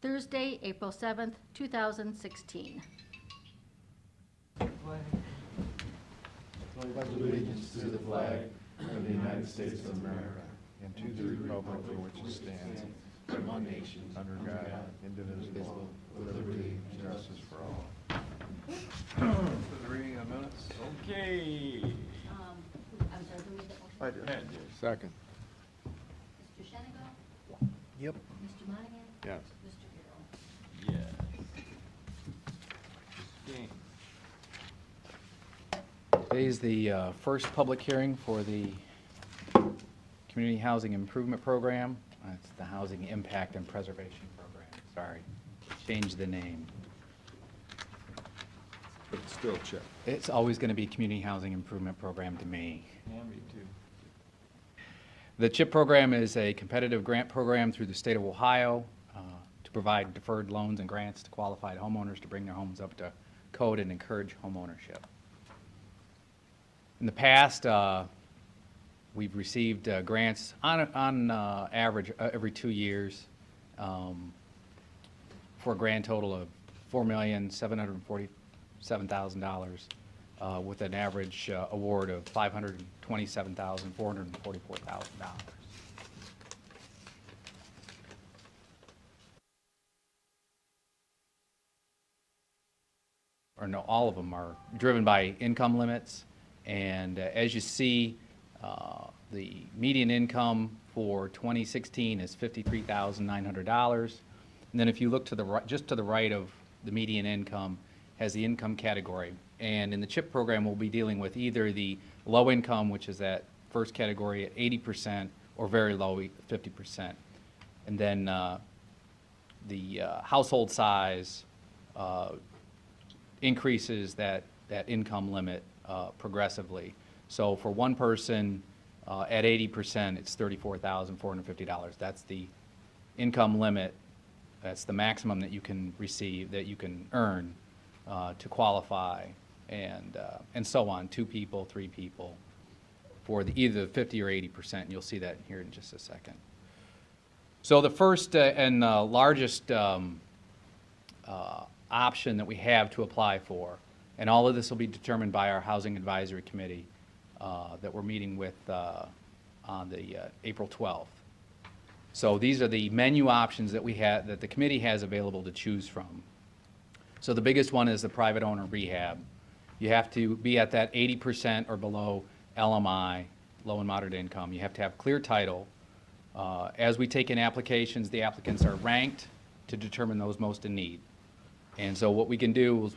Thursday, April 7th, 2016. I pledge allegiance to the flag of the United States of America and to the republic for which it stands, one nation, under God, indivisible, with liberty and justice for all. For the reading of the minutes. Okay. I'm sorry, who made that motion? I did. Ed did. Second. Mr. Shenigo? Yep. Mr. Monahan? Yes. Mr. Darrow? Yes. James. Today is the first public hearing for the Community Housing Improvement Program. It's the Housing Impact and Preservation Program. Sorry, changed the name. But it's still check. It's always going to be Community Housing Improvement Program to me. Yeah, me too. The CHIP program is a competitive grant program through the state of Ohio to provide deferred loans and grants to qualified homeowners to bring their homes up to code and encourage home ownership. In the past, we've received grants on average every 2 years for a grand total of $4,747,000 with an average award of $527,444,000. Or no, all of them are driven by income limits. And as you see, the median income for 2016 is $53,900. And then if you look to the right, just to the right of the median income, has the income category. And in the CHIP program, we'll be dealing with either the low income, which is that first category at 80%, or very low, 50%. And then the household size increases that income limit progressively. So for one person at 80%, it's $34,450. That's the income limit. That's the maximum that you can receive, that you can earn to qualify, and so on. 2 people, 3 people, for either 50 or 80%. You'll see that here in just a second. So the first and largest option that we have to apply for, and all of this will be determined by our Housing Advisory Committee that we're meeting with on the April 12th. So these are the menu options that we have, that the committee has available to choose from. So the biggest one is the private owner rehab. You have to be at that 80% or below LMI, low and moderate income. You have to have clear title. As we take in applications, the applicants are ranked to determine those most in need. And so what we can do is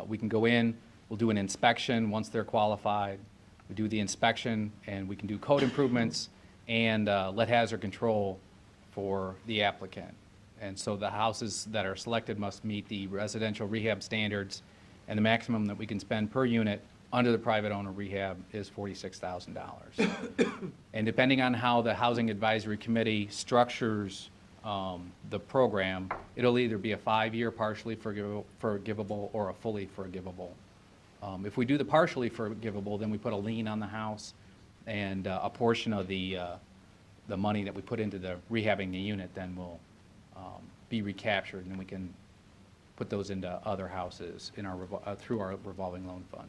we can go in, we'll do an inspection once they're qualified. We do the inspection, and we can do code improvements and lead hazard control for the applicant. And so the houses that are selected must meet the residential rehab standards, and the maximum that we can spend per unit under the private owner rehab is $46,000. And depending on how the Housing Advisory Committee structures the program, it'll either be a 5-year partially forgivable or a fully forgivable. If we do the partially forgivable, then we put a lien on the house, and a portion of the money that we put into the rehabbing the unit then will be recaptured, and then we can put those into other houses in our through our revolving loan fund.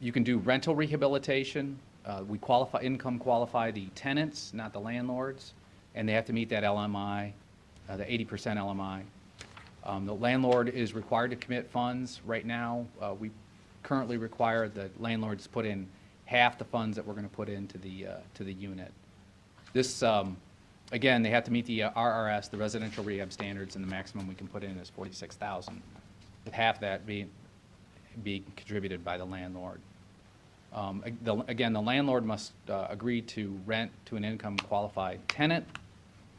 You can do rental rehabilitation. We income qualify the tenants, not the landlords, and they have to meet that LMI, the 80% LMI. The landlord is required to commit funds. Right now, we currently require the landlords put in half the funds that we're going to put into the unit. This, again, they have to meet the RRS, the residential rehab standards, and the maximum we can put in is $46,000, with half that being contributed by the landlord. Again, the landlord must agree to rent to an income qualified tenant,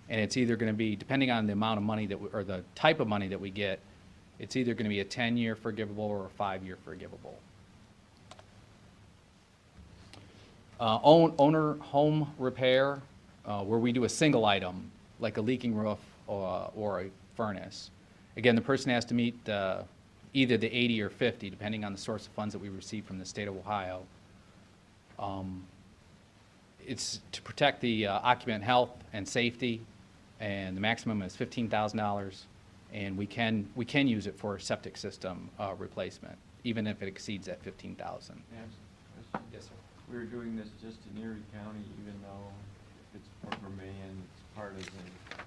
and it's either going to be, depending on the amount of money or the type of money that we get, it's either going to be a 10-year forgivable or a 5-year forgivable. Owner home repair, where we do a single item, like a leaking roof or a furnace. Again, the person has to meet either the 80 or 50, depending on the source of funds that we receive from the state of Ohio. It's to protect the occupant health and safety, and the maximum is $15,000, and we can use it for a septic system replacement, even if it exceeds that $15,000. May I ask a question? Yes, sir. We were doing this just in Erie County, even though it's Port Vermillion, it's part of the.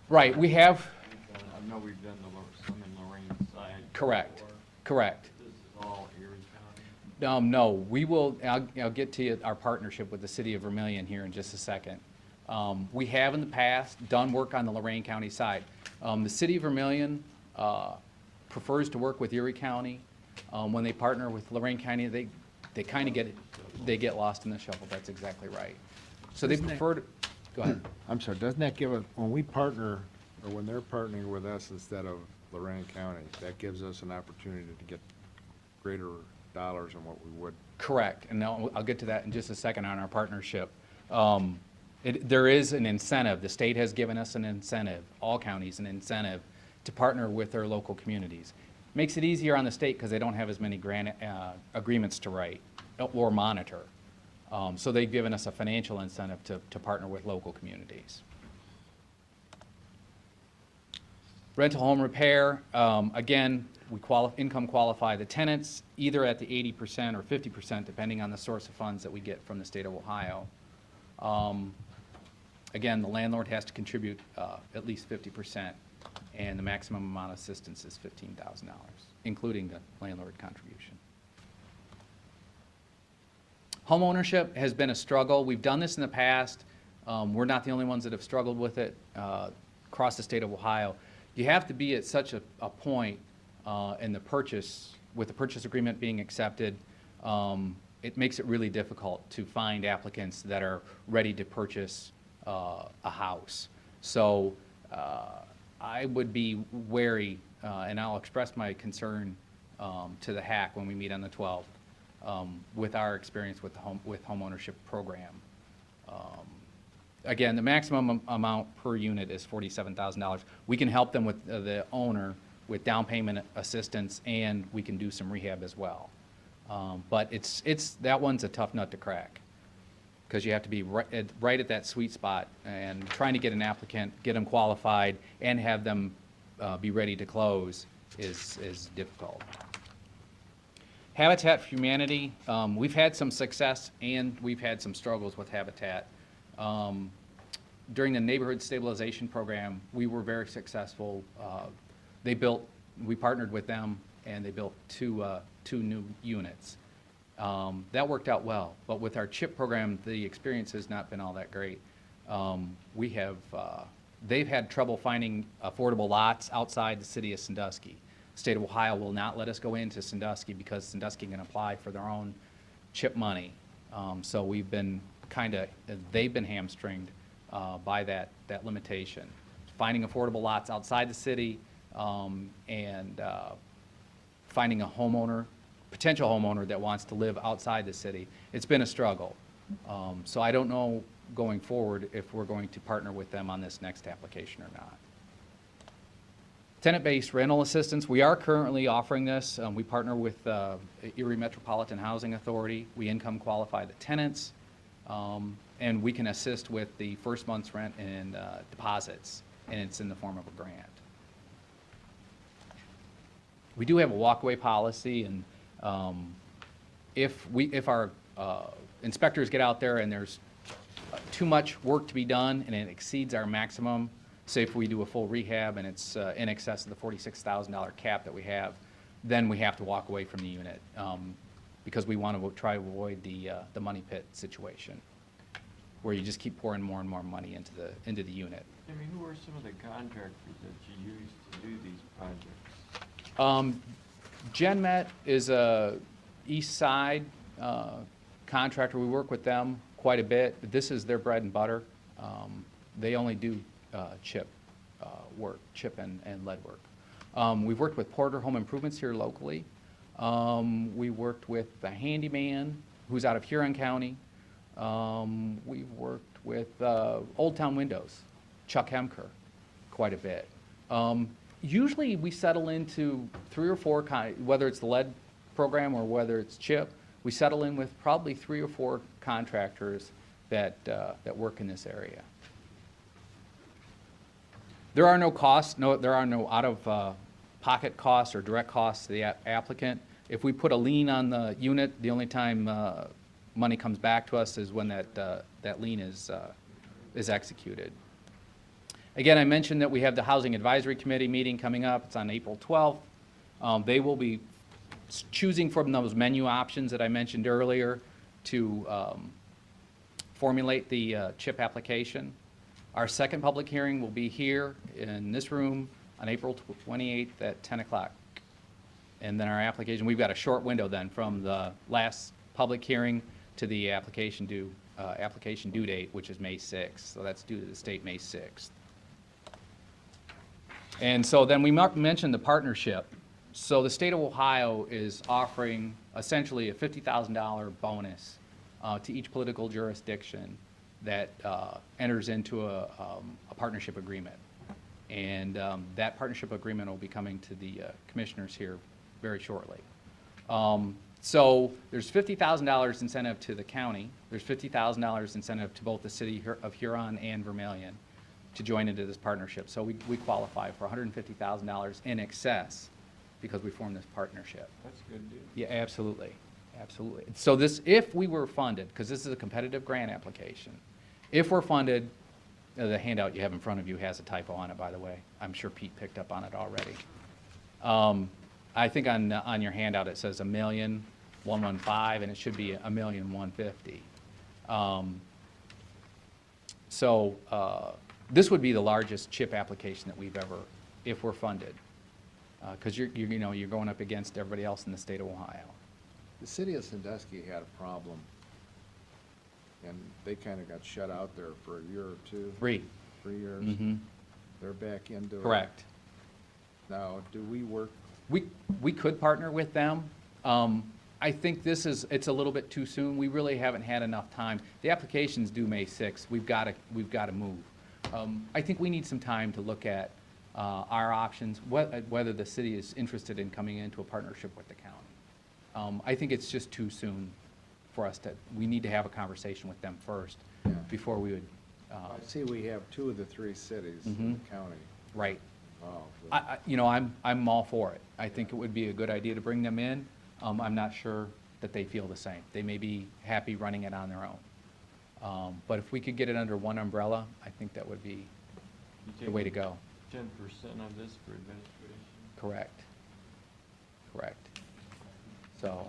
Right, we have, I know we've done some in Lorraine side. correct, before. correct. This is all Erie County. No, we will, I'll get to you, our partnership with the city of Vermillion here in just a second. We have in the past done work on the Lorraine County side. The city of Vermillion prefers to work with Erie County. When they partner with Lorraine County, they kind of get lost in the shuffle, that's exactly right. So they Isn't that- prefer to, go ahead. I'm sorry, doesn't that give us, when we partner, or when they're partnering with us instead of Lorraine County, that gives us an opportunity to get greater dollars than what we would? Correct, and now I'll get to that in just a second on our partnership. There is an incentive, the state has given us an incentive, all counties an incentive, to partner with their local communities. Makes it easier on the state because they don't have as many grant agreements to write or monitor. So they've given us a financial incentive to partner with local communities. Rental home repair, again, we income qualify the tenants either at the 80% or 50%, depending on the source of funds that we get from the state of Ohio. Again, the landlord has to contribute at least 50%, and the maximum amount of assistance is $15,000, including the landlord contribution. Homeownership has been a struggle. We've done this in the past. We're not the only ones that have struggled with it across the state of Ohio. You have to be at such a point in the purchase, with the purchase agreement being accepted, it makes it really difficult to find applicants that are ready to purchase a house. So I would be wary, and I'll express my concern to the HAC when we meet on the 12th with our experience with the homeownership program. Again, the maximum amount per unit is $47,000. We can help them with the owner with down payment assistance, and we can do some rehab as well. But that one's a tough nut to crack, because you have to be right at that sweet spot, and trying to get an applicant, get them qualified, and have them be ready to close is difficult. Habitat for Humanity, we've had some success and we've had some struggles with Habitat. During the neighborhood stabilization program, we were very successful. We partnered with them, and they built two new units. That worked out well, but with our CHIP program, the experience has not been all that great. They've had trouble finding affordable lots outside the city of Sandusky. The state of Ohio will not let us go into Sandusky because Sandusky can apply for their own CHIP money. So they've been hamstringed by that limitation. Finding affordable lots outside the city, and finding a potential homeowner that wants to live outside the city. It's been a struggle. So I don't know going forward if we're going to partner with them on this next application or not. Tenant-based rental assistance, we are currently offering this. We partner with Erie Metropolitan Housing Authority. We income qualify the tenants, and we can assist with the first month's rent and deposits, and it's in the form of a grant. We do have a walkaway policy, and if our inspectors get out there and there's too much work to be done and it exceeds our maximum, say if we do a full rehab and it's in excess of the $46,000 cap that we have, then we have to walk away from the unit because we want to try to avoid the money pit situation where you just keep pouring more and more money into the unit. Jimmy, who are some of the contractors that you use to do these projects? GenMet is a east side contractor. We work with them quite a bit. This is their bread and butter. They only do chip work, chip and lead work. We've worked with Porter Home Improvements here locally. We worked with the Handyman, who's out of Huron County. We've worked with Old Town Windows, Chuck Hemker, quite a bit. Usually we settle into 3 or 4, whether it's the lead program or whether it's chip, we settle in with probably 3 or 4 contractors that work in this area. There are no costs, there are no out-of-pocket costs or direct costs to the applicant. If we put a lien on the unit, the only time money comes back to us is when that lien is executed. Again, I mentioned that we have the Housing Advisory Committee meeting coming up. It's on April 12th. They will be choosing from those menu options that I mentioned earlier to formulate the CHIP application. Our second public hearing will be here in this room on April 28th at 10 o'clock. And then our application, we've got a short window then from the last public hearing to the application due date, which is May 6th. So that's due to the state May 6th. And so then we mentioned the partnership. So the state of Ohio is offering essentially a $50,000 bonus to each political jurisdiction that enters into a partnership agreement. And that partnership agreement will be coming to the commissioners here very shortly. So there's $50,000 incentive to the county. There's $50,000 incentive to both the city of Huron and Vermillion to join into this partnership. So we qualify for $150,000 in excess because we formed this partnership. That's a good deal. Yeah, absolutely, absolutely. So this, if we were funded, because this is a competitive grant application, if we're funded, the handout you have in front of you has a typo on it, by the way. I'm sure Pete picked up on it already. I think on your handout it says $1,115,000, and it should be $1,150,000. So this would be the largest CHIP application that we've ever, if we're funded, because you're going up against everybody else in the state of Ohio. The city of Sandusky had a problem, and they kind of got shut out there for a year or two. 3 years. Mm-hmm. They're back into it. Correct. Now, do we work? We could partner with them. I think it's a little bit too soon. We really haven't had enough time. The application's due May 6th. We've got to move. I think we need some time to look at our options, whether the city is interested in coming into a partnership with the county. I think it's just too soon for us we need to have a conversation with them first Yeah. before we would, I see we have 2 of the 3 cities in Mhm. the county. right. Wow. I'm all for it. I think it would be a good idea to bring them in. I'm not sure that they feel the same. They may be happy running it on their own. But if we could get it under one umbrella, I think that would be You the way to take go. 10% of this for administration. Correct. Correct. So,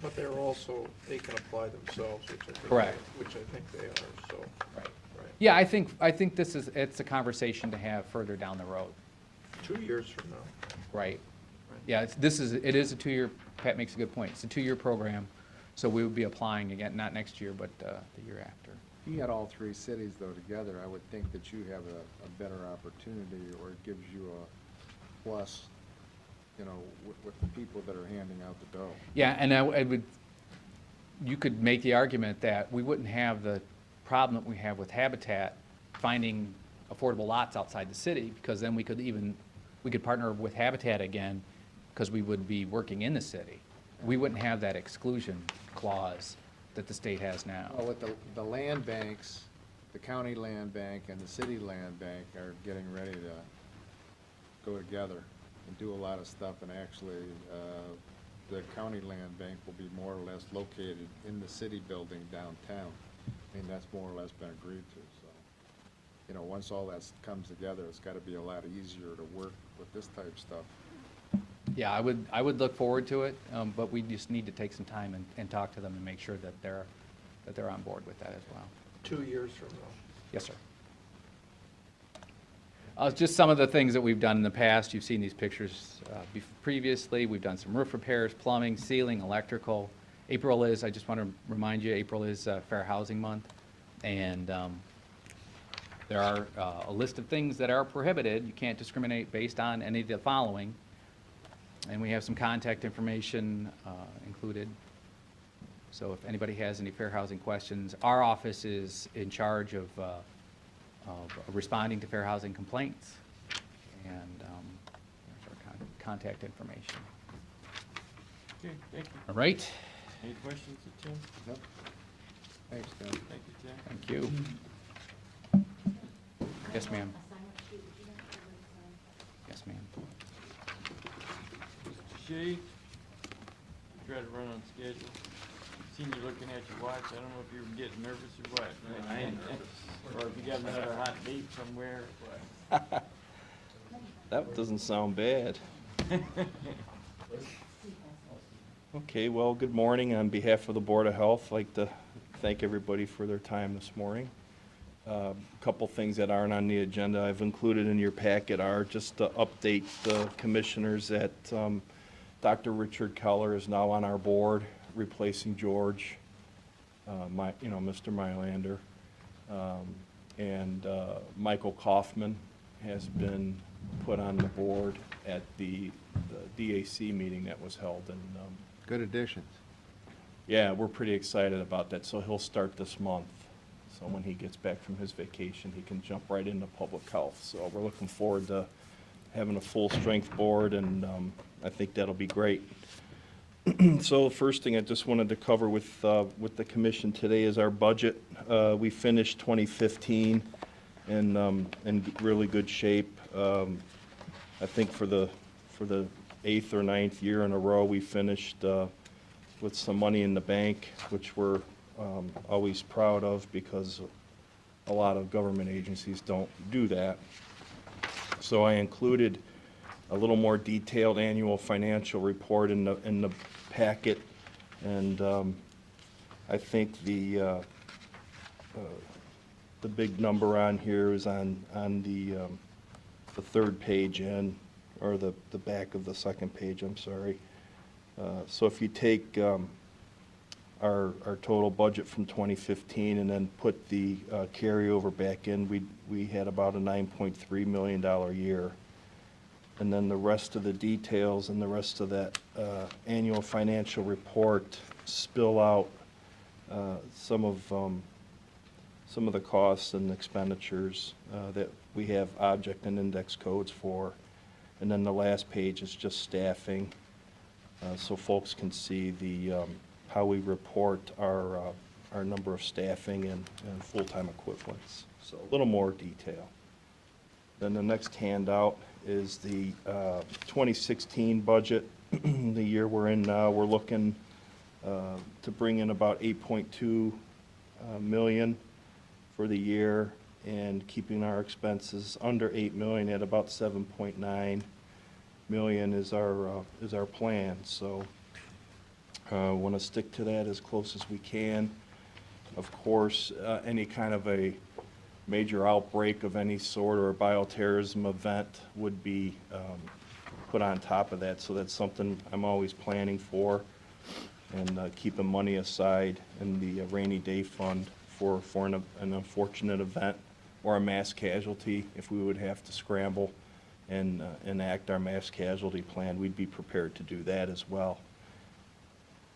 But they're also, they can apply themselves, which I think. Correct. Which I think they are, so. right. Right. Yeah, I think it's a conversation to have further down the road. 2 years from now. Right. Right. Yeah, it is a 2-year, Pat makes a good point. It's a 2-year program, so we would be applying again, not next year, but the year after. If you had all 3 cities though together, I would think that you have a better opportunity, or it gives you a plus, with the people that are handing out the dough. Yeah, and you could make the argument that we wouldn't have the problem that we have with Habitat finding affordable lots outside the city, because then we could partner with Habitat again, because we would be working in the city. We wouldn't have that exclusion clause that the state has now. Well, with the land banks, the county land bank and the city land bank are getting ready to go together and do a lot of stuff, and actually, the county land bank will be more or less located in the city building downtown. I mean, that's more or less been agreed to, so, once all that comes together, it's gotta be a lot easier to work with this type of stuff. Yeah, I would look forward to it, but we just need to take some time and talk to them and make sure that they're on board with that as well. 2 years from now. Yes, sir. Just some of the things that we've done in the past. You've seen these pictures previously. We've done some roof repairs, plumbing, ceiling, electrical. I just want to remind you, April is Fair Housing Month. And there are a list of things that are prohibited. You can't discriminate based on any of the following. And we have some contact information included. So if anybody has any fair housing questions, our office is in charge of responding to fair housing complaints. And there's our contact information. Okay, thank you. All right, Any questions of Tim? Yep. Thanks, Tim. Thank you, Tim. thank you. Yes, ma'am. Assignment sheet Shay. Try to run on schedule. Seen you looking at your watch. I don't know if you were getting nervous or what. I am nervous. Or if you got another hot date somewhere. That doesn't sound bad. Okay, well, good morning. On behalf of the Board of Health, I'd like to thank everybody for their time this morning. A couple things that aren't on the agenda I've included in your packet are just to update the commissioners that Dr. Richard Keller is now on our board, replacing George, Mr. Mylander. And Michael Kaufman has been put on the board at the DAC meeting that was held. And Good additions. yeah, we're pretty excited about that. So he'll start this month. So when he gets back from his vacation, he can jump right into public health. So we're looking forward to having a full-strength board, and I think that'll be great. So the first thing I just wanted to cover with the commission today is our budget. We finished 2015 in really good shape. I think for the 8th or 9th year in a row, we finished with some money in the bank, which we're always proud of, because a lot of government agencies don't do that. So I included a little more detailed annual financial report in the packet, and I think the big number on here is on the third page or the back of the second page, I'm sorry. So if you take our total budget from 2015 and then put the carryover back in, we had about a $9.3 million year. And then the rest of the details and the rest of that annual financial report spill out some of the costs and expenditures that we have object and index codes for. And then the last page is just staffing, so folks can see how we report our number of staffing and full-time equivalents. So a little more detail. Then the next handout is the 2016 budget. The year we're in now, we're looking to bring in about 8.2 million for the year, and keeping our expenses under 8 million at about 7.9 million is our plan. So want to stick to that as close as we can. Of course, any kind of a major outbreak of any sort or a bioterrorism event would be put on top of that. So that's something I'm always planning for, and keeping money aside in the rainy day fund for an unfortunate event or a mass casualty. If we would have to scramble and enact our mass casualty plan, we'd be prepared to do that as well.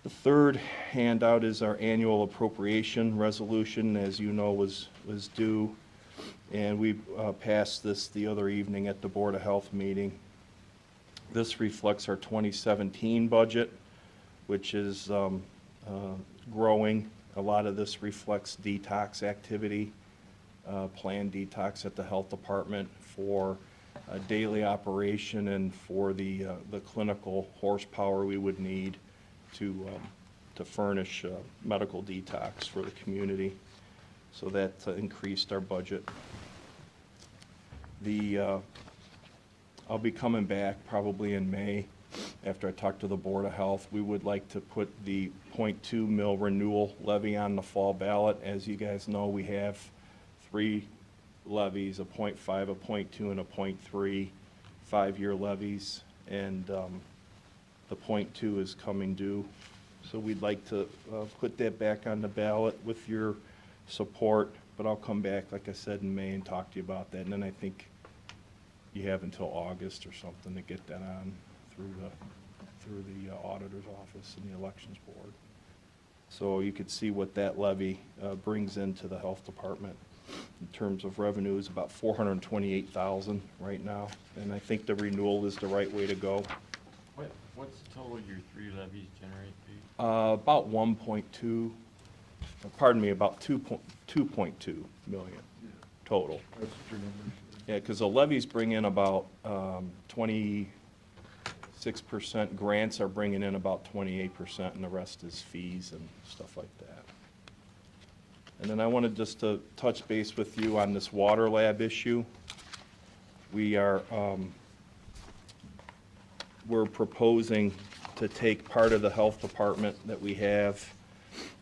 The third handout is our annual appropriation resolution, as you know, was due, and we passed this the other evening at the Board of Health meeting. This reflects our 2017 budget, which is growing. A lot of this reflects detox activity, planned detox at the health department for daily operation and for the clinical horsepower we would need to furnish medical detox for the community. So that increased our budget. I'll be coming back probably in May after I talk to the Board of Health. We would like to put the 0.2 mil renewal levy on the fall ballot. As you guys know, we have 3 levies, a 0.5, a 0.2, and a 0.3 5-year levies, and the 0.2 is coming due. So we'd like to put that back on the ballot with your support, but I'll come back, like I said, in May and talk to you about that. And then I think you have until August or something to get that on through the auditor's office and the elections board. So you could see what that levy brings into the health department. In terms of revenue, is about $428,000 right now, and I think the renewal is the right way to go. What's the total your 3 levies generate, Pete? About 1.2, pardon me, about 2.2 million total. That's true numbers. Yeah, because the levies bring in about 6% grants are bringing in about 28%, and the rest is fees and stuff like that. And then I wanted just to touch base with you on this water lab issue. We are, we're proposing to take part of the health department that we have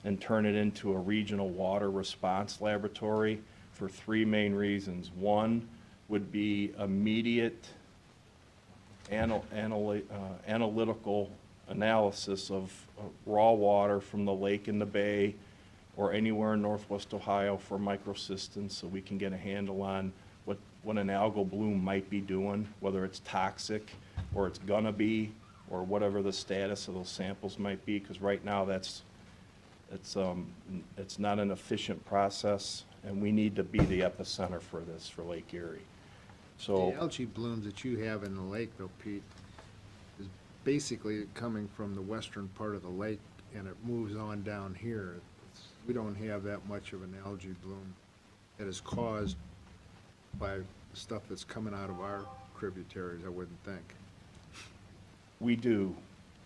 and turn it into a regional water response laboratory for three main reasons. One would be immediate analytical analysis of raw water from the lake in the bay or anywhere in northwest Ohio for microcystins, so we can get a handle on what an algal bloom might be doing, whether it's toxic or it's gonna be, or whatever the status of those samples might be, because right now it's not an efficient process, and we need to be the epicenter for this for Lake Erie. So. The algae blooms that you have in the lake though, Pete, is basically coming from the western part of the lake and it moves on down here. We don't have that much of an algae bloom that is caused by stuff that's coming out of our tributaries, I wouldn't think. We do,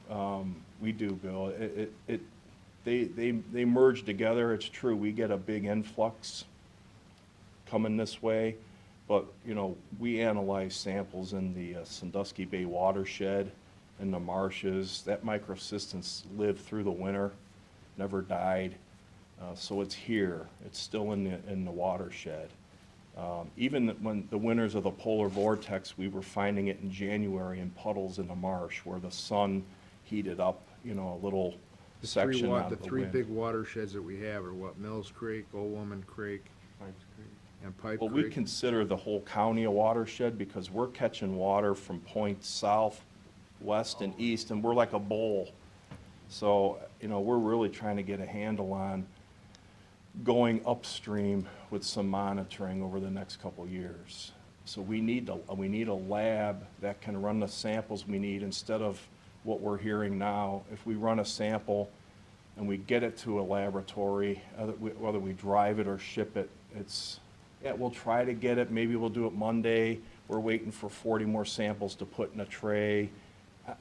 Bill. They merge together, it's true, we get a big influx coming this way, but, you know, we analyze samples in the Sandusky Bay watershed, in the marshes. That microcystins lived through the winter, never died, so it's here, it's still in the watershed. Even when the winters of the polar vortex, we were finding it in January in puddles in the marsh where the sun heated up, you know, a little section out The of the three wind. big watersheds that we have are what, Mills Creek, Old Woman Creek, Pipes Creek. and Pipe Well, we Creek? consider the whole county a watershed because we're catching water from points south, west, and east, and we're like a bowl. So, you know, we're really trying to get a handle on going upstream with some monitoring over the next couple years. So we need a lab that can run the samples we need instead of what we're hearing now. If we run a sample and we get it to a laboratory, whether we drive it or ship it, yeah, we'll try to get it, maybe we'll do it Monday. We're waiting for 40 more samples to put in a tray.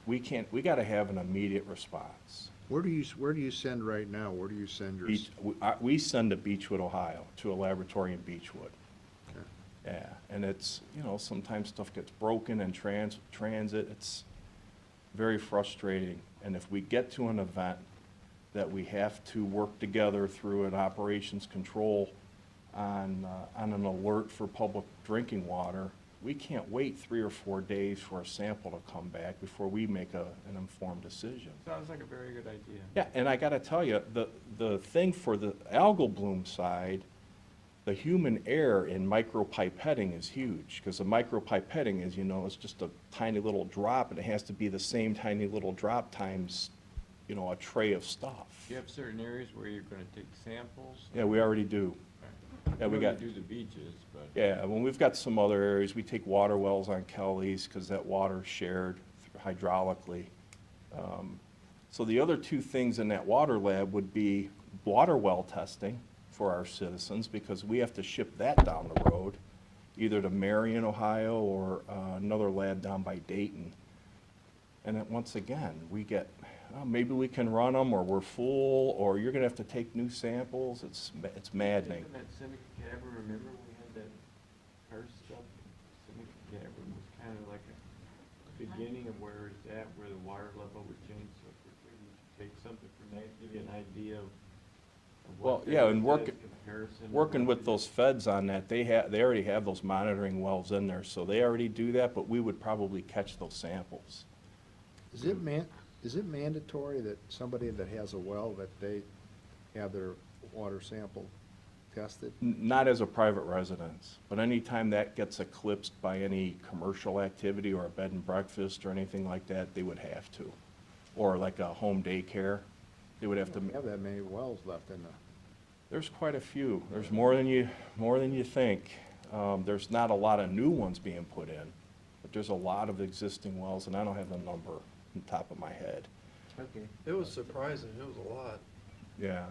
We gotta have an immediate response. Where do you send right now? Where do you send your? We send to Beechwood, Ohio, to a laboratory in Beechwood. Okay. Yeah, and it's, you know, sometimes stuff gets broken in transit, it's very frustrating. And if we get to an event that we have to work together through an operations control on an alert for public drinking water, we can't wait 3 or 4 days for a sample to come back before we make an informed decision. Sounds like a very good idea. Yeah, and I gotta tell you, the thing for the algal bloom side, the human error in micropipetting is huge, because the micropipetting, as you know, is just a tiny little drop, and it has to be the same tiny little drop times, you know, a tray of stuff. Do you have certain areas where you're gonna take samples? Yeah, we already do. Yeah, we I know got- you do the beaches, but. Yeah, when we've got some other areas, we take water wells on Kelly's, because that water's shared hydraulically. So the other two things in that water lab would be water well testing for our citizens, because we have to ship that down the road, either to Marion, Ohio, or another lab down by Dayton. And then, once again, we get, maybe we can run them, or we're full, or you're gonna have to take new samples. It's maddening. Even that Seneca Cavern, remember we had that curse stuff? Seneca Cavern was kind of like a beginning of where it's at, where the water level would change so quickly. You should take something from that, give you an idea of Well, what. yeah, that and is work- comparison to Working what with it those is. feds on that, they already have those monitoring wells in there, so they already do that, but we would probably catch those samples. Is it mandatory that somebody that has a well, that they have their water sample tested? Not as a private residence, but anytime that gets eclipsed by any commercial activity or a bed and breakfast or anything like that, they would have to. Or like a home daycare, they would have to. We have that many wells left in the, There's quite a few. There's more than you think. There's not a lot of new ones being put in, but there's a lot of existing wells, and I don't have the number on top of my head. Okay. It was surprising, it was a lot. Yeah.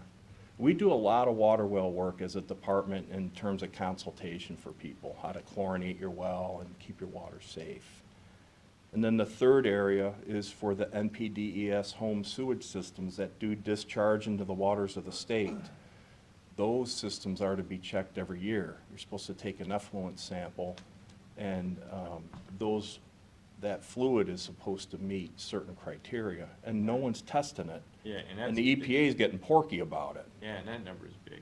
We do a lot of water well work as a department in terms of consultation for people, how to chlorinate your well and keep your water safe. And then the third area is for the NPDES home sewage systems that do discharge into the waters of the state. Those systems are to be checked every year. You're supposed to take an effluent sample, and that fluid is supposed to meet certain criteria, and no one's testing it. Yeah, and that's. And the EPA is getting porky about it. Yeah, and that number's big.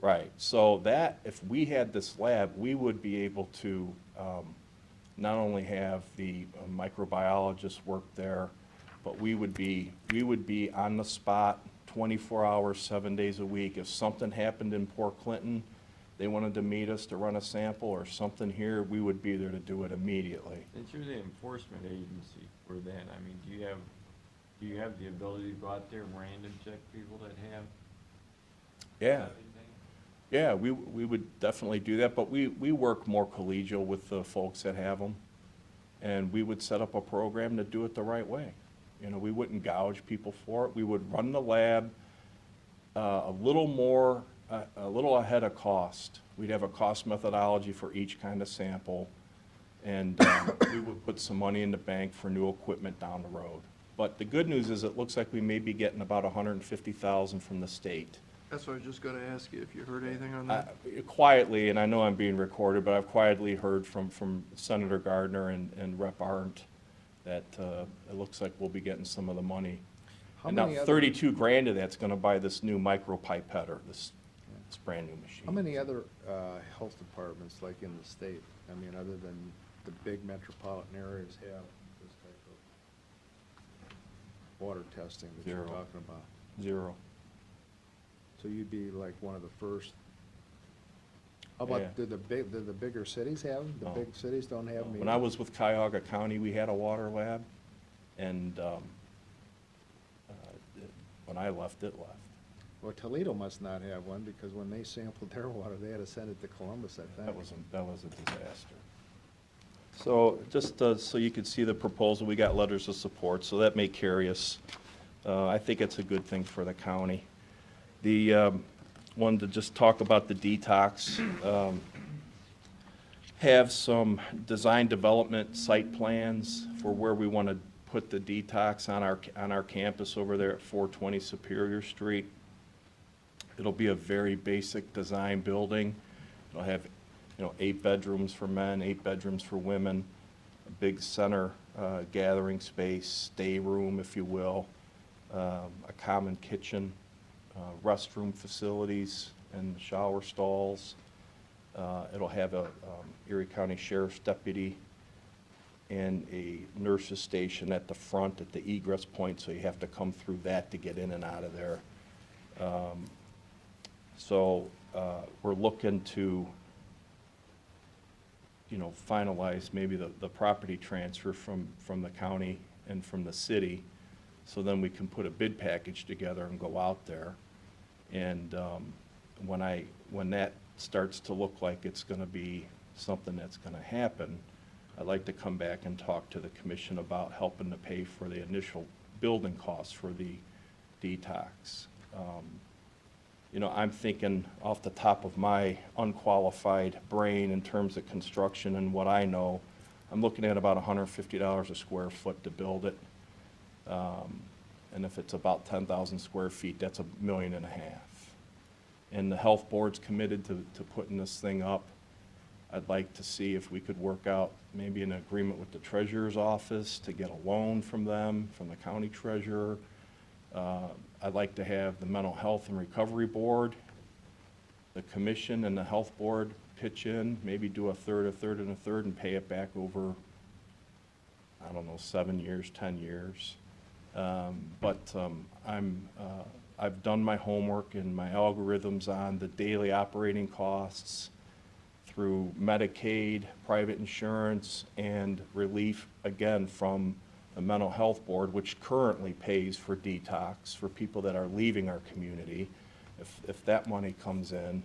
Right, so that, if we had this lab, we would be able to not only have the microbiologists work there, but we would be on the spot 24 hours, 7 days a week. If something happened in Port Clinton, they wanted to meet us to run a sample or something here, we would be there to do it immediately. Since you're the enforcement agency for that, I mean, do you have the ability to go out there and random check people that have? Yeah. Yeah, we would definitely do that, but we work more collegial with the folks that have them. And we would set up a program to do it the right way. You know, we wouldn't gouge people for it. We would run the lab a little ahead of cost. We'd have a cost methodology for each kind of sample. And we would put some money in the bank for new equipment down the road. But the good news is it looks like we may be getting about $150,000 from the state. That's what I was just gonna ask you, if you heard anything on that? Quietly, and I know I'm being recorded, but I've quietly heard from Senator Gardner and Rep. Arndt that it looks like we'll be getting some of the money. How And now many other- 32 grand of that's gonna buy this new micropipetter, this brand new machine. How many other health departments, like in the state, I mean, other than the big metropolitan areas, have this type of water testing that you're Zero. talking about? 0. So you'd be like one of the first. How Yeah. about, do the bigger cities have them? The No. big cities don't have them? When I was with Cuyahoga County, we had a water lab, and when I left, it left. Well, Toledo must not have one, because when they sampled their water, they had to send it to Columbus, I think. That was a disaster. So just so you could see the proposal, we got letters of support, so that may carry us. I think it's a good thing for the county. Wanted to just talk about the detox. Have some design development site plans for where we want to put the detox on our campus over there at 420 Superior Street. It'll be a very basic design building. It'll have, 8 bedrooms for men, 8 bedrooms for women, a big center gathering space, stay room, if you will, a common kitchen, restroom facilities and shower stalls. It'll have a Erie County Sheriff's deputy and a nurse's station at the front at the egress point, so you have to come through that to get in and out of there. So we're looking to, finalize maybe the property transfer from the county and from the city, so then we can put a bid package together and go out there. And when that starts to look like it's gonna be something that's gonna happen, I'd like to come back and talk to the commission about helping to pay for the initial building costs for the detox. I'm thinking off the top of my unqualified brain in terms of construction and what I know, I'm looking at about $150 a square foot to build it. And if it's about 10,000 square feet, that's $1.5 million. And the health board's committed to putting this thing up. I'd like to see if we could work out maybe an agreement with the treasurer's office to get a loan from them, from the county treasurer. I'd like to have the mental health and recovery board, the commission and the health board pitch in, maybe do a third, and pay it back over, 7 years, 10 years. I've done my homework and my algorithms on the daily operating costs through Medicaid, private insurance, and relief, again, from the mental health board, which currently pays for detox for people that are leaving our community. If that money comes in,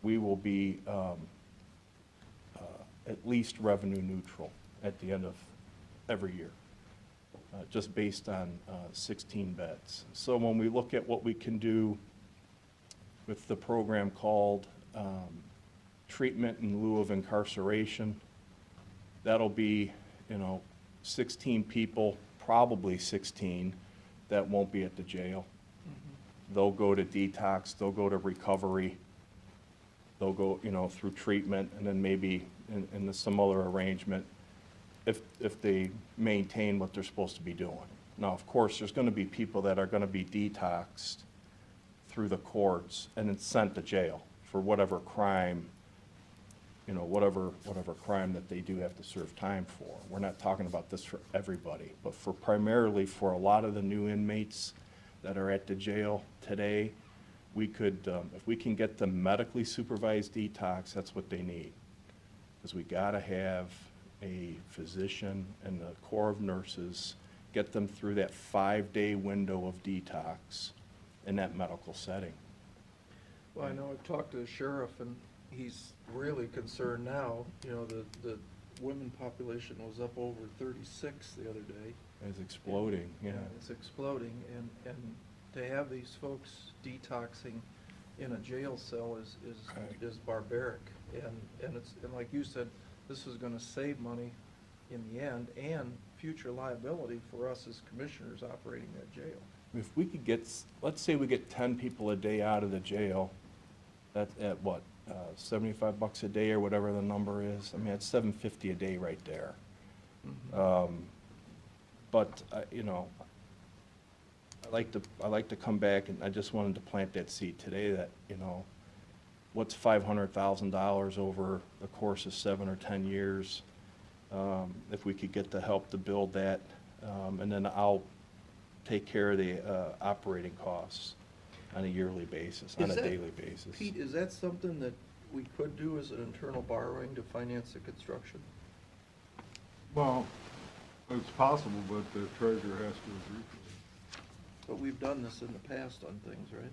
we will be at least revenue neutral at the end of every year. Just based on 16 beds. So when we look at what we can do with the program called treatment in lieu of incarceration, that'll be, 16 people, probably 16, that won't be at the jail. They'll go to detox, they'll go to recovery, they'll go, you know, through treatment, and then maybe in some other arrangement, if they maintain what they're supposed to be doing. Now, of course, there's gonna be people that are gonna be detoxed through the courts and then sent to jail for whatever crime, you know, whatever crime that they do have to serve time for. We're not talking about this for everybody, but for primarily for a lot of the new inmates that are at the jail today, we could, if we can get them medically supervised detox, that's what they need. Because we gotta have a physician and the corps of nurses get them through that 5-day window of detox in that medical setting. Well, I know I've talked to the sheriff, and he's really concerned now, you know, the women population was up over 36 the other day. It's exploding, yeah. It's exploding, and to have these folks detoxing in a jail cell Right. is barbaric. And it's, and like you said, this is gonna save money in the end, and future liability for us as commissioners operating that jail. If we could get, let's say we get 10 people a day out of the jail, that's at what, $75 a day or whatever the number is? I mean, it's $750 a day right there. But, you know, I like to come back, and I just wanted to plant that seed today that, you know, what's $500,000 over the course of 7 or 10 years? If we could get the help to build that, and then I'll take care of the operating costs on a yearly basis, on Is a that- daily basis. Pete, is that something that we could do as an internal borrowing to finance the construction? Well, it's possible, but the treasurer has to agree to it. But we've done this in the past on things, right?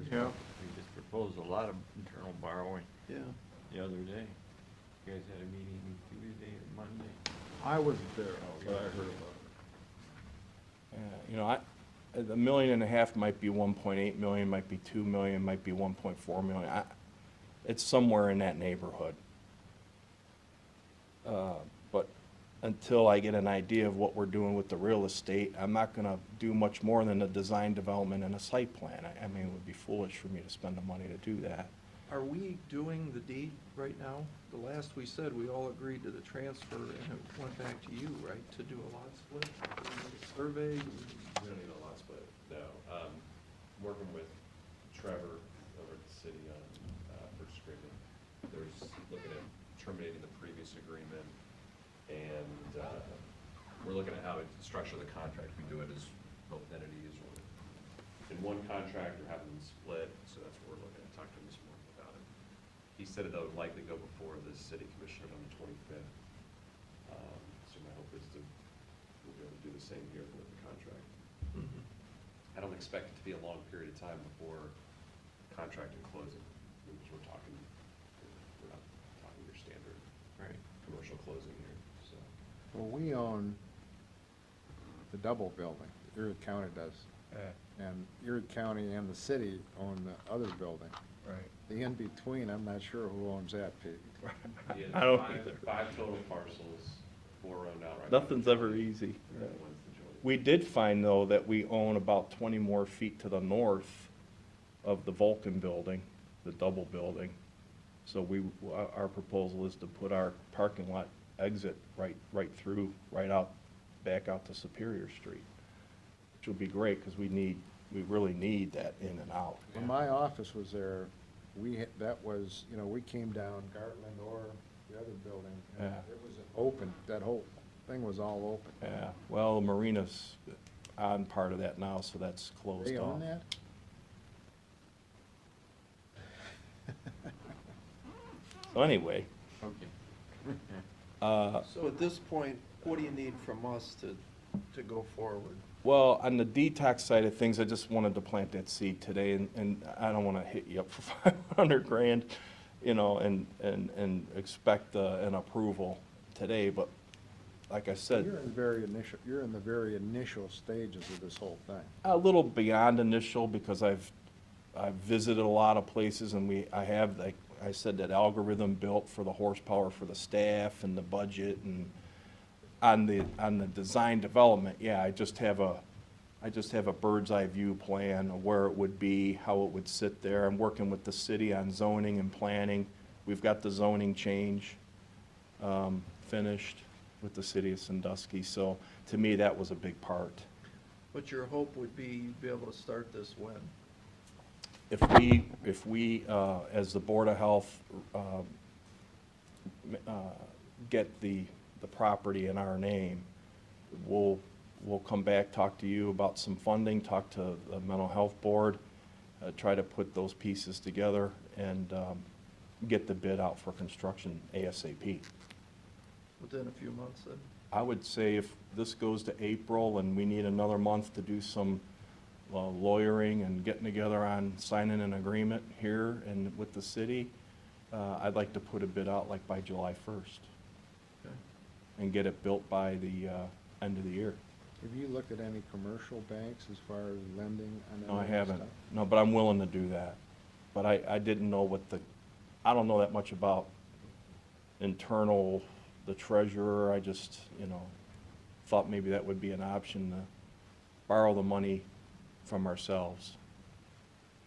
Yeah. We just proposed a lot of internal borrowing Yeah. the other day. You guys had a meeting Tuesday or Monday. I wasn't there, but I heard about Yeah, you know, $1.5 million might be 1.8 million, might be 2 million, might be 1.4 million. It's somewhere in that neighborhood. But until I get an idea of what we're doing with the real estate, I'm not gonna do much more than a design, development, and a site plan. I mean, it would be foolish for me to spend the money to do that. Are we doing the deed right now? The last we said, we all agreed to the transfer, and it went back to you, right, to do a lot split? Survey? We don't need a lot split, no. Working with Trevor over at the city on purchase agreement, there's looking at terminating the previous agreement, and we're looking at how to structure the contract. We do it as both entities or in one contract or having them split, so that's what we're looking at. Talked to him this morning about it. He said that would likely go before the city commission on the 25th. So my hope is to, we'll be able to do the same here with the contract. I don't expect it to be a long period of time before contract and closing, because we're not talking your standard commercial closing here, so. Well, we own the double building, Erie County does. And Erie County and the city own the other building. Right. The in-between, I'm not sure who owns that, Pete. Yeah, I don't five- either. 5 total parcels, 4 owned outright. Nothing's ever easy. And then one's the joint. We did find, though, that we own about 20 more feet to the north of the Vulcan building, the double building. So our proposal is to put our parking lot exit right through, back out to Superior Street, which will be great, because we really need that in and out. When my office was there, that was, you know, we came down Gartland or the other building, and Yeah. it was open, that whole thing was all open. Yeah, well, Marina's on part of that now, so that's closed off. They own that? So anyway, So at this point, what do you need from us to go forward? well, on the detox side of things, I just wanted to plant that seed today, and I don't want to hit you up for 500 grand, you know, and expect an approval today, but like I said, You're in the very initial stages of this whole thing. a little beyond initial, because I've visited a lot of places, and I have, like I said, that algorithm built for the horsepower for the staff and the budget, and on the design development, yeah, I just have a bird's eye view plan of where it would be, how it would sit there. I'm working with the city on zoning and planning. We've got the zoning change finished with the city of Sandusky, so to me, that was a big part. But your hope would be you'd be able to start this when? If we, as the Board of Health, get the property in our name, we'll come back, talk to you about some funding, talk to the Mental Health Board, try to put those pieces together and get the bid out for construction ASAP. Within a few months then? I would say if this goes to April and we need another month to do some lawyering and getting together on signing an agreement here and with the city, I'd like to put a bid out like by July 1st Okay. and get it built by the end of the year. Have you looked at any commercial banks as far as lending on that? No, I other haven't. stuff? No, but I'm willing to do that. But I didn't know I don't know that much about the treasurer. I just, thought maybe that would be an option to borrow the money from ourselves.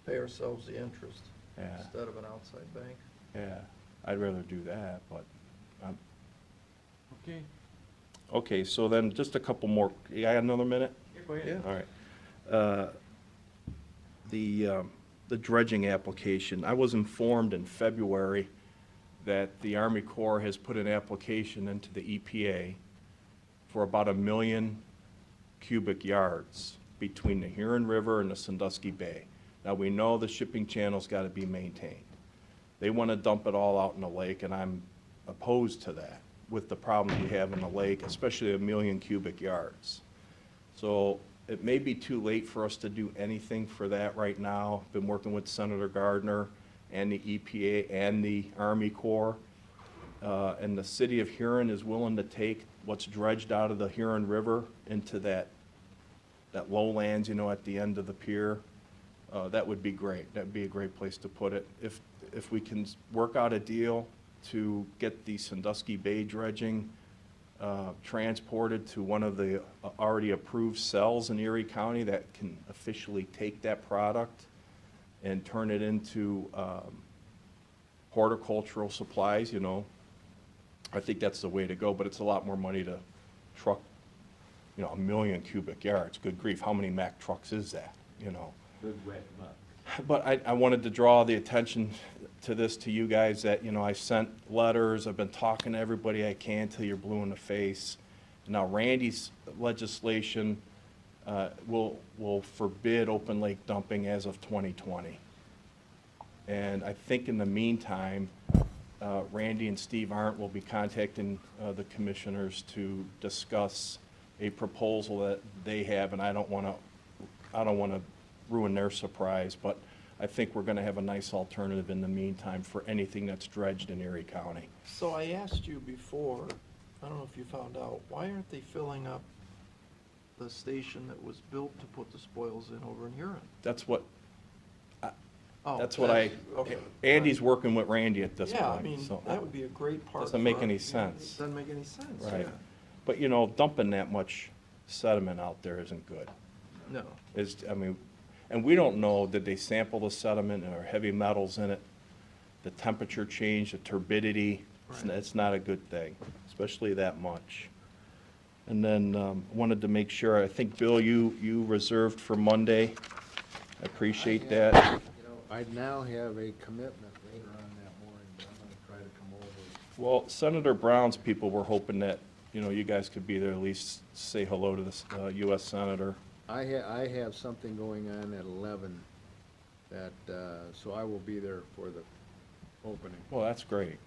Pay ourselves the interest Yeah. instead of an outside bank? Yeah, I'd rather do that, but, Okay. okay, so then just a couple more, you got another minute? Yeah, go ahead. All right. The dredging application, I was informed in February that the Army Corps has put an application into the EPA for about 1 million cubic yards between the Huron River and the Sandusky Bay. Now, we know the shipping channel's got to be maintained. They want to dump it all out in the lake, and I'm opposed to that with the problems we have in the lake, especially 1 million cubic yards. So it may be too late for us to do anything for that right now. Been working with Senator Gardner and the EPA and the Army Corps. And the city of Huron is willing to take what's dredged out of the Huron River into that lowlands, at the end of the pier. That would be great. That'd be a great place to put it. If we can work out a deal to get the Sandusky Bay dredging transported to one of the already approved cells in Erie County that can officially take that product and turn it into horticultural supplies, I think that's the way to go, but it's a lot more money to truck, 1 million cubic yards. Good grief, how many Mack trucks is that, Good wet muck. But I wanted to draw the attention to this to you guys that, I sent letters, I've been talking to everybody I can till you're blue in the face. Now Randy's legislation will forbid open lake dumping as of 2020. And I think in the meantime, Randy and Steve Arndt will be contacting the commissioners to discuss a proposal that they have, and I don't want to ruin their surprise, but I think we're going to have a nice alternative in the meantime for anything that's dredged in Erie County. So I asked you before, I don't know if you found out, why aren't they filling up the station that was built to put the spoils in over in Huron? That's what Oh, okay. Andy's working with Randy at this point. Yeah, I mean, so that would be a great part. Doesn't make for any our community. sense. Doesn't make any sense, Right. yeah. But, dumping that much sediment out there isn't good. No. And we don't know, did they sample the sediment, and are heavy metals in it? The temperature change, the turbidity, Right. it's not a good thing, especially that much. And then, wanted to make sure, I think, Bill, you reserved for Monday. I appreciate that. I now have a commitment later on that morning, but I'm gonna try to come over. Well, Senator Brown's people were hoping that, you guys could be there, at least say hello to the U.S. Senator. I have something going on at 11 that, so I will be there for the opening. Well, that's great,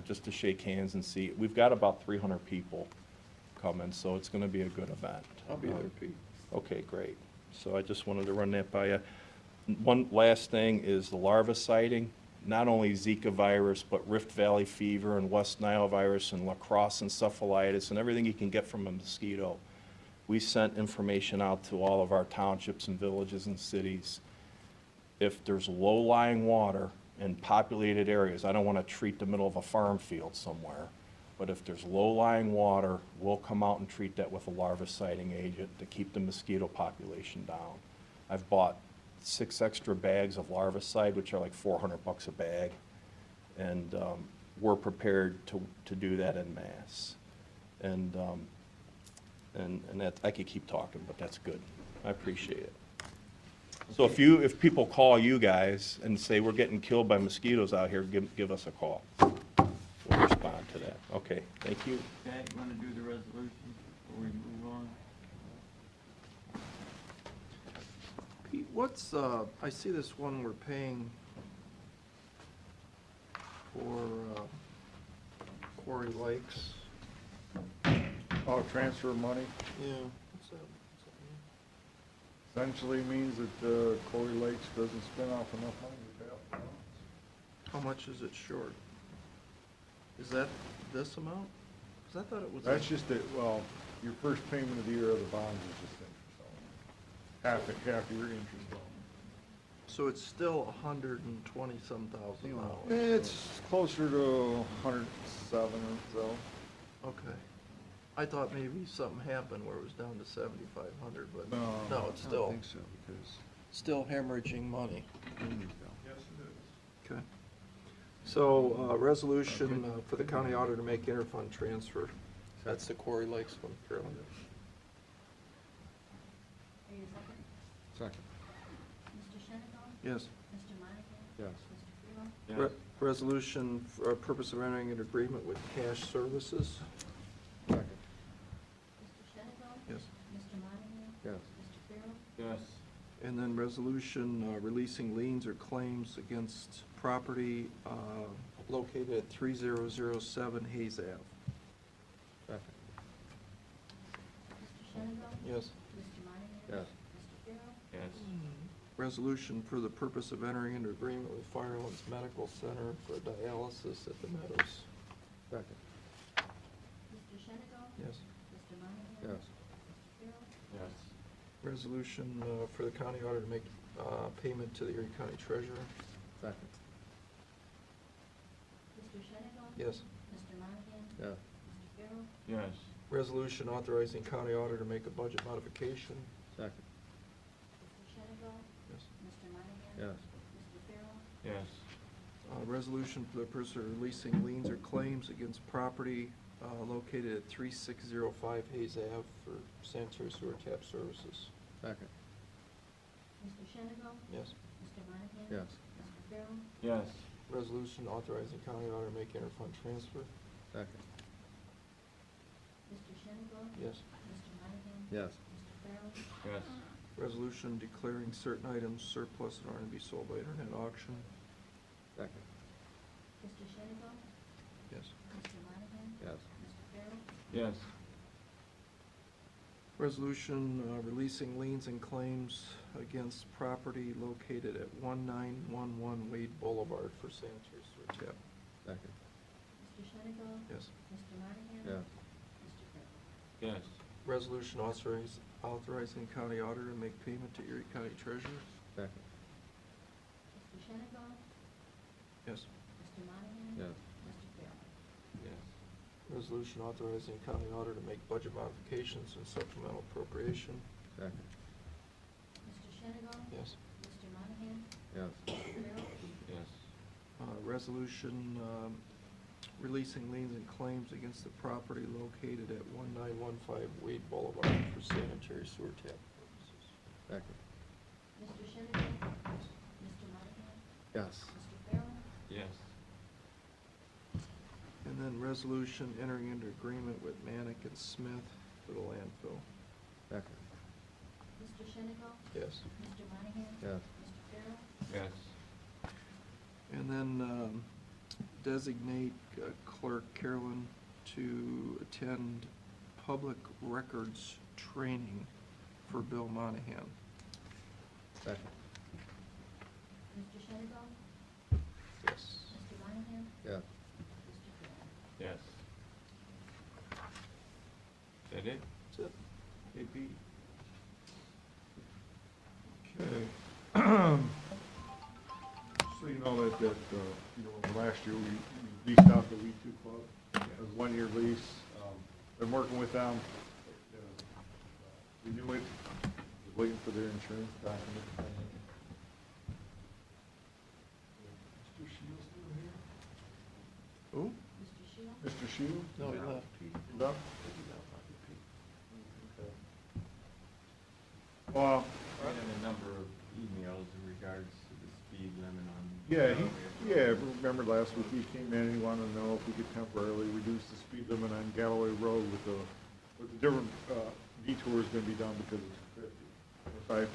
just to shake hands and see. We've got about 300 people coming, so it's gonna be a good event. I'll be there, Pete. Okay, great. So I just wanted to run that by you. One last thing is the larva sighting. Not only Zika virus, but Rift Valley fever and West Nile virus and La Crosse encephalitis and everything you can get from a mosquito. We sent information out to all of our townships and villages and cities. If there's low-lying water in populated areas, I don't want to treat the middle of a farm field somewhere, But if there's low-lying water, we'll come out and treat that with a larviciding agent to keep the mosquito population down. I've bought 6 extra bags of larvicide, which are like $400 a bag, and we're prepared to do that en masse. And that, I could keep talking, but that's good. I appreciate it. So if people call you guys and say, we're getting killed by mosquitoes out here, give us a call. We'll respond to that. Okay, thank you. Okay, you wanna do the resolution before we move on? Pete, what's, I see this one we're paying for Quarry Lakes. Oh, transfer money Yeah. What's that? essentially means that Corey Lakes doesn't spend off enough money to pay off the bonds. How much is it short? Is that this amount? 'Cause I thought it was. That's just it, well, your first payment of the year of the bonds is just interest only. Half your interest only. So it's still $120-some thousand dollars. It's closer to 107 or so. Okay. I thought maybe something happened where it was down to 7,500, but no, it's I don't still, think so, because, still hemorrhaging money. yes, it is. Okay. So, resolution for the county auditor to make interfund transfer. That's the Quarry Lakes one, Carolyn. Are you a second? Second. Mr. Shenango? Yes. Mr. Monahan? Yes. Mr. Farrell? Yes. Resolution for purpose of entering an agreement with Cash Services. Second. Mr. Shenango? Yes. Mr. Monahan? Yes. Mr. Farrell? Yes. And then resolution releasing liens or claims against property located at 3007 Hayes Ave. Second. Mr. Shenango? Yes. Mr. Monahan? Yes. Mr. Farrell? Yes. Resolution for the purpose of entering into agreement with Firelands Medical Center for dialysis at the Meadows. Second. Mr. Shenango? Yes. Mr. Monahan? Yes. Mr. Farrell? Yes. Resolution for the county auditor to make payment to the Erie County Treasurer. Second. Mr. Shenango? Yes. Mr. Monahan? Yes. Mr. Farrell? Yes. Resolution authorizing county auditor to make a budget modification. Second. Mr. Shenango? Yes. Mr. Monahan? Yes. Mr. Farrell? Yes. Resolution for the purpose of releasing liens or claims against property located at 3605 Hayes Ave for sanitary sewer tap services. Second. Mr. Shenango? Yes. Mr. Monahan? Yes. Mr. Farrell? Yes. Resolution authorizing county auditor to make interfund transfer. Second. Mr. Shenango? Yes. Mr. Monahan? Yes. Mr. Farrell? Yes. Resolution declaring certain items surplus and are to be sold by internet auction. Second. Mr. Shenango? Yes. Mr. Monahan? Yes. Mr. Farrell? Yes. Resolution releasing liens and claims against property located at 1911 Wade Boulevard for sanitary sewer tap. Second. Mr. Shenango? Yes. Mr. Monahan? Yes. Mr. Farrell? Yes. Resolution authorizing county auditor to make payment to Erie County Treasurer. Second. Mr. Shenango? Yes. Mr. Monahan? Yes. Mr. Farrell? Yes. Resolution authorizing county auditor to make budget modifications and supplemental appropriation. Second. Mr. Shenango? Yes. Mr. Monahan? Yes. Mr. Farrell? Yes. Resolution releasing liens and claims against the property located at 1915 Wade Boulevard for sanitary sewer tap purposes. Second. Mr. Shenango? Mr. Monahan? Yes. Mr. Farrell? Yes. And then resolution entering into agreement with Manick and Smith for the landfill. Second. Mr. Shenango? Yes. Mr. Monahan? Yes. Mr. Farrell? Yes. And then designate Clerk Carolyn to attend public records training for Bill Monahan. Second. Mr. Shenango? Yes. Mr. Monahan? Yes. Mr. Farrell? Yes. Is that it? That's it. Hey, Pete? Okay. So you know that, last year we leased out the We Two Club, or was a one-year lease. Been working with them. Renew it. Was waiting for their insurance document. Mr. Shields still here? Who? Mr. Shield? Mr. Shields? No, he left. Left? Okay. Well, We had a number of emails in regards to the speed limit on. remember last week he came in, he wanted to know if we could temporarily reduce the speed limit on Galloway Road with the different detours gonna be done because it's 50.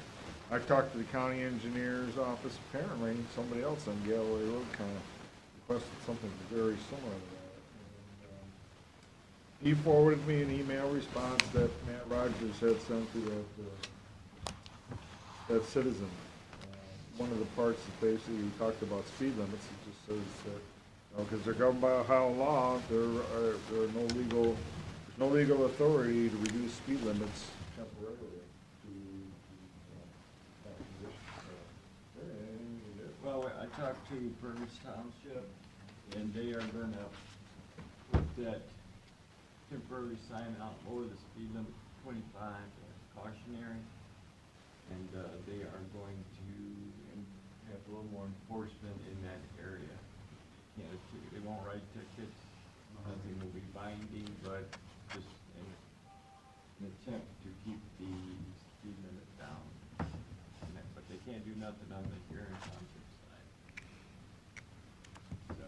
I talked to the county engineer's office, apparently somebody else on Galloway Road kind of requested something very similar to that. And, he forwarded me an email response that Matt Rogers had sent to that citizen. One of the parts that basically he talked about speed limits, it just says that, because they're governed by Ohio law, there are there's no legal authority to reduce speed limits temporarily to that position. So, anything you do? Well, I talked to Burns Township, and they are gonna put that temporary sign out, lower the speed limit to 25 as cautionary. And they are going to have a little more enforcement in that area. You know, they won't write tickets, nothing will be binding, but just an attempt to keep the speed limit down. But they can't do nothing on the Huron Township side. So,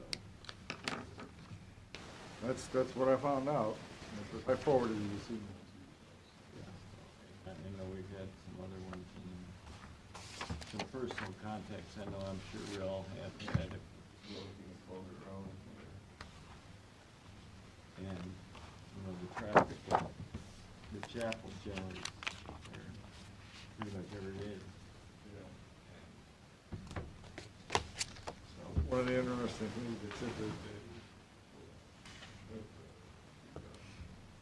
That's what I found out. I forwarded you this email. yeah, I know we've had some other ones and some personal contacts. I know, I'm sure we all have had if we're looking at Boulder Road. And, you know, the traffic at the chapel generally are pretty much every day. So, One of the interesting things that said that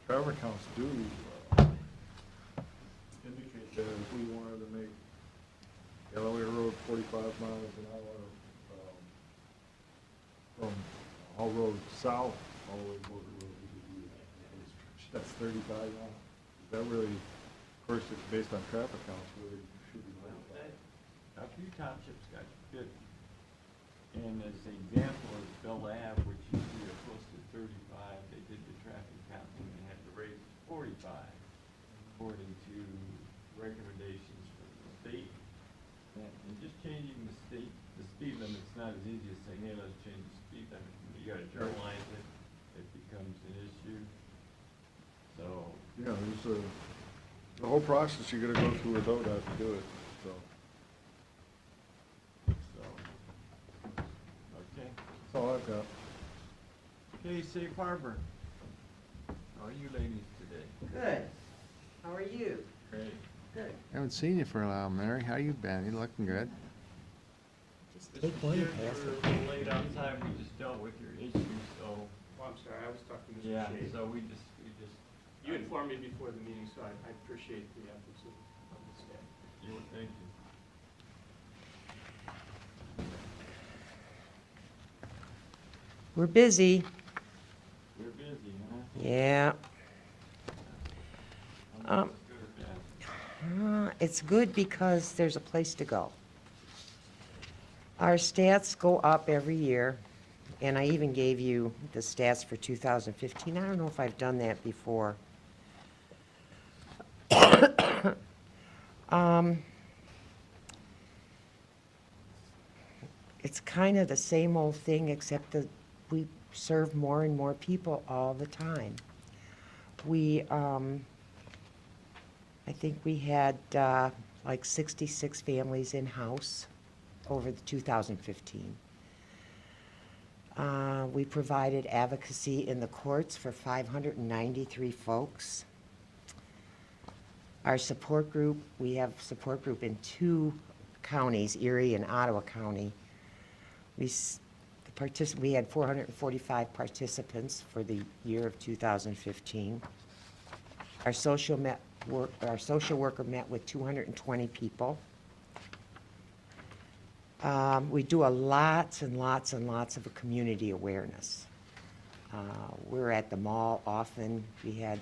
traffic counts do indicate that if we wanted to make Galloway Road 45 miles an hour, from Hall Road south, all the way to Boulder Road, we could do that. That's 35 miles. That really, of course, it's based on traffic counts, really should be like a few townships got good. And as an example is Bell Ave, which usually are close to 35, they did the traffic count and they had to raise it to 45, according to recommendations from the state. And just changing the speed limit's not as easy as saying, hey, let's change the speed limit. You gotta journalize it, it becomes an issue. So, Yeah, there's the whole process you gotta go through with ODOT to do it, so. okay. That's all I've got. Okay, Safe Harbor. How are you ladies today? Good. How are you? Great. Good. Haven't seen you for a while, Mary. How you been? You looking good? Just Mr. take one and Shedd, pass we're a it. little late on time, we just dealt with your issues, so, Oh, I'm sorry, I was talking to yeah, Mr. Shade. so we just. You informed me before the meeting, so I appreciate the efforts of the staff. Thank you. We're busy. You're busy, huh? Yeah. How much is good or bad? It's good because there's a place to go. Our stats go up every year, and I even gave you the stats for 2015. I don't know if I've done that before. It's kind of the same old thing, except that we serve more and more people all the time. We, I think we had like 66 families in-house over the 2015. We provided advocacy in the courts for 593 folks. Our support group, we have support group in 2 counties, Erie and Ottawa County. We had 445 participants for the year of 2015. Our social worker met with 220 people. We do lots and lots and lots of community awareness. We're at the mall often. We had,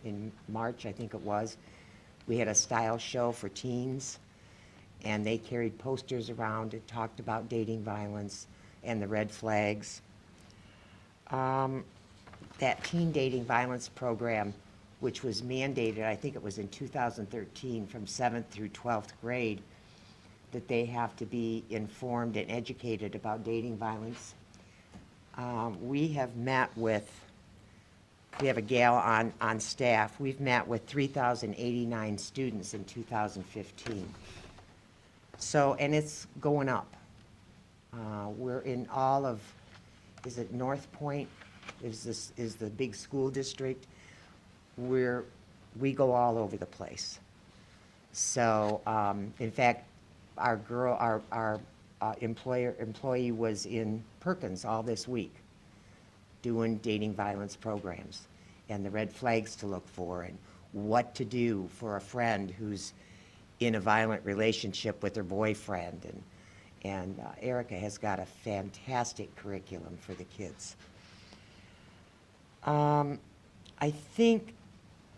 in March, I think it was, we had a style show for teens, and they carried posters around that talked about dating violence and the red flags. That teen dating violence program, which was mandated, I think it was in 2013, from 7th through 12th grade, that they have to be informed and educated about dating violence. We have a gal on staff. We've met with 3,089 students in 2015. So, and it's going up. We're in all of, is it North Point? Is the big school district? We go all over the place. So, in fact, our employee was in Perkins all this week doing dating violence programs and the red flags to look for and what to do for a friend who's in a violent relationship with her boyfriend. And Erica has got a fantastic curriculum for the kids. I think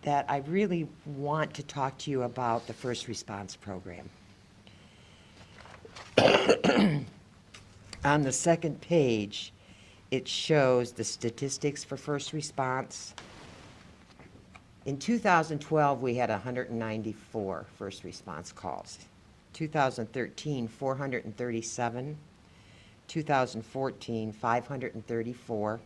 that I really want to talk to you about the first response program. On the second page, it shows the statistics for first response. In 2012, we had 194 first response calls. 2013, 437. 2014, 534.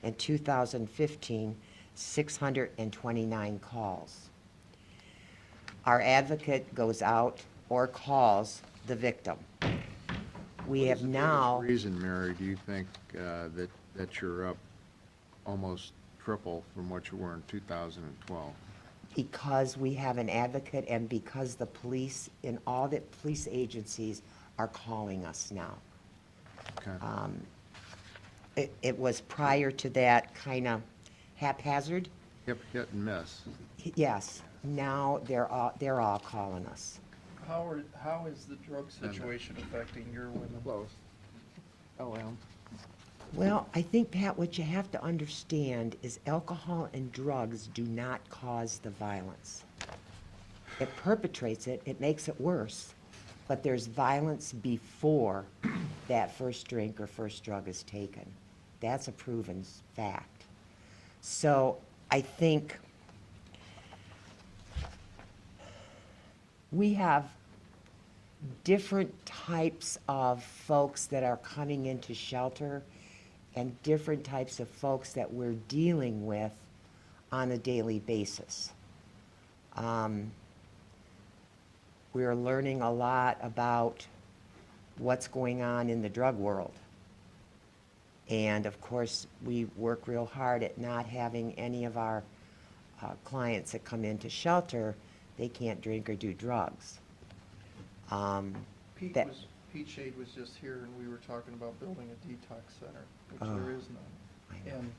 And 2015, 629 calls. Our advocate goes out or calls the victim. We have now, Reason, Mary, do you think that you're up almost triple from what you were in 2012? because we have an advocate and because the police, in all the police agencies, are calling us now. Okay. It was prior to that kind of haphazard. Hit and miss. Yes, now they're all calling us. How is the drug situation affecting your women? Close. Well, I think, Pat, what you have to understand is alcohol and drugs do not cause the violence. It perpetrates it, it makes it worse, but there's violence before that first drink or first drug is taken. That's a proven fact. So I think we have different types of folks that are coming into shelter and different types of folks that we're dealing with on a daily basis. We're learning a lot about what's going on in the drug world. And of course, we work real hard at not having any of our clients that come into shelter, they can't drink or do drugs. Pete Shade was just here, and we were talking about building a detox center, which there is none. I know. And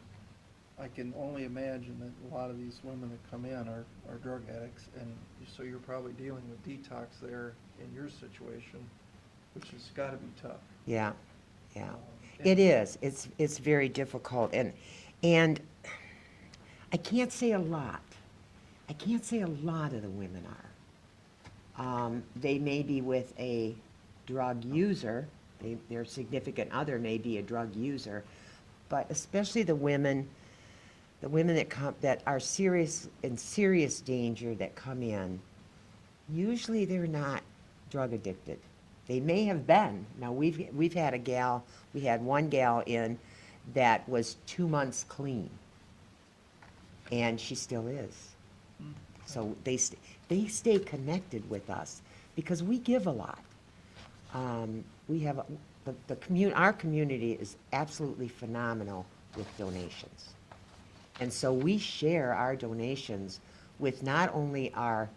I can only imagine that a lot of these women that come in are drug addicts, and so you're probably dealing with detox there in your situation, which has got to be tough. Yeah, yeah. It is. It's very difficult, and I can't say a lot. I can't say a lot of the women are. They may be with a drug user. Their significant other may be a drug user, but especially the women that are in serious danger that come in. Usually, they're not drug addicted. They may have been. Now, we've had a gal, we had one gal in that was 2 months clean, and she still is. So they stay connected with us because we give a lot. We have our community is absolutely phenomenal with donations, and so we share our donations with not only our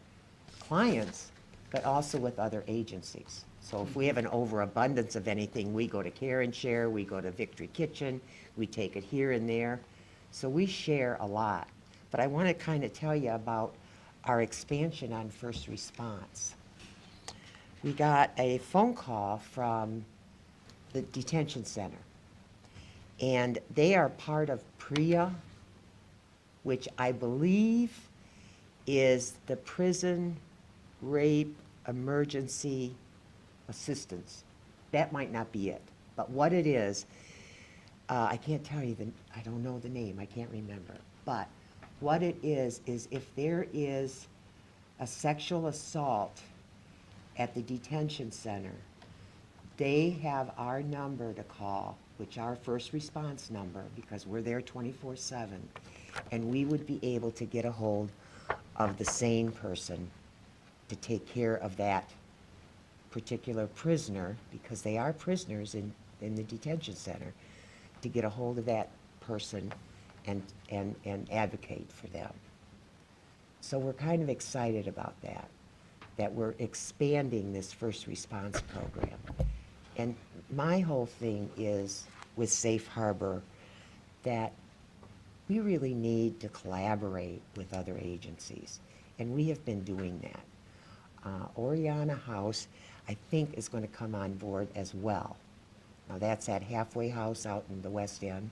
clients but also with other agencies. So if we have an overabundance of anything, we go to Care and Share, we go to Victory Kitchen, we take it here and there. So we share a lot. But I want to kind of tell you about our expansion on first response. We got a phone call from the detention center, and they are part of PREA, which I believe is the Prison Rape Emergency Assistance. That might not be it, but what it is, I can't tell you I don't know the name, I can't remember. But what it is if there is a sexual assault at the detention center, they have our number to call, which our first response number, because we're there 24/7, and we would be able to get a hold of the sane person to take care of that particular prisoner, because they are prisoners in the detention center, to get a hold of that person and advocate for them. So we're kind of excited about that we're expanding this first response program. And my whole thing is with Safe Harbor that we really need to collaborate with other agencies, and we have been doing that. Oriana House, I think, is going to come on board as well. Now, that's that halfway house out in the West End.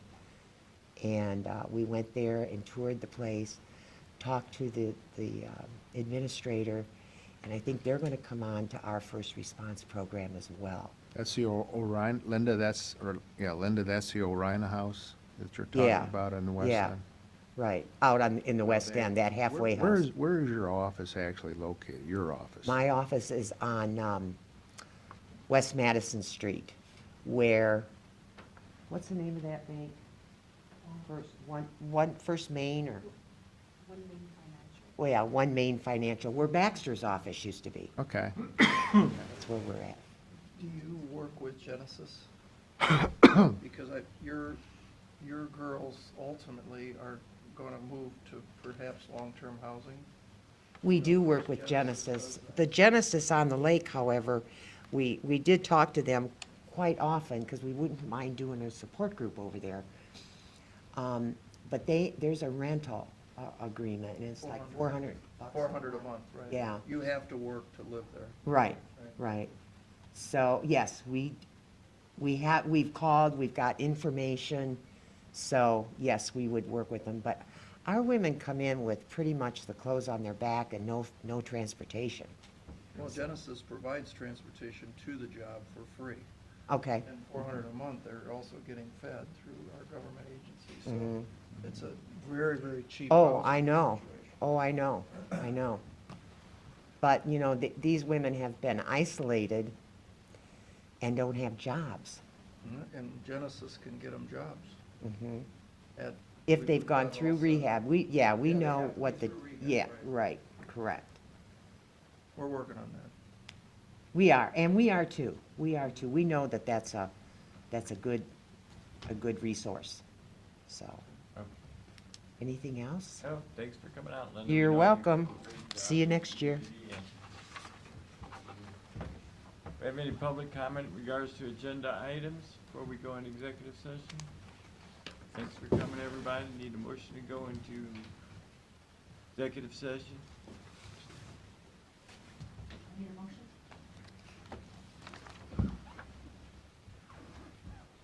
And we went there and toured the place, talked to the administrator, and I think they're going to come on to our first response program as well. That's the Orion, Linda, Linda, that's the Orion House that you're Yeah, talking about in the West yeah. End? Right, out in the West End, that halfway house. Where is your office actually located, your office? My office is on West Madison Street, where, what's the name of that bank? First Main, or, One Main Financial. well, yeah, One Main Financial, where Baxter's office used to be. Okay. That's where we're at. Do you work with Genesis? Because your girls ultimately are gonna move to perhaps long-term housing? We do work with Genesis. The Genesis on the lake, however, we did talk to them quite often, because we wouldn't mind doing a support group over there. But there's a rental agreement, and it's like $400. $400 a month, right? Yeah. You have to work to live there. Right, right. So, yes, we've called, we've got information, so, yes, we would work with them. But our women come in with pretty much the clothes on their back and no transportation. Well, Genesis provides transportation to the job for free. Okay. And $400 a month, they're also getting fed through our government agency, so Mhm. it's a very, very cheap. Oh, housing I know. situation. Oh, I know. But, these women have been isolated and don't have jobs. And Genesis can get them jobs Mhm. at. If they've gone through rehab, we Yeah, they know have to what go the, through rehab, yeah, right. right, correct. We're working on that. We are, and we are too. We know that that's a good resource, so. Anything else? Oh, thanks for coming out, Linda. You're We know welcome. do a great job. See you next year. We have any public comment in regards to agenda items before we go into executive session? Thanks for coming, everybody. Need a motion to go into executive session? Need a motion?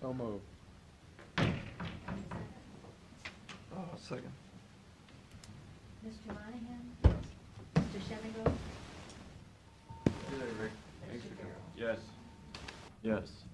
So moved. Need a second? Second. Mr. Monahan? Mr. Shemigo? Thanks for coming. Yes. Yes.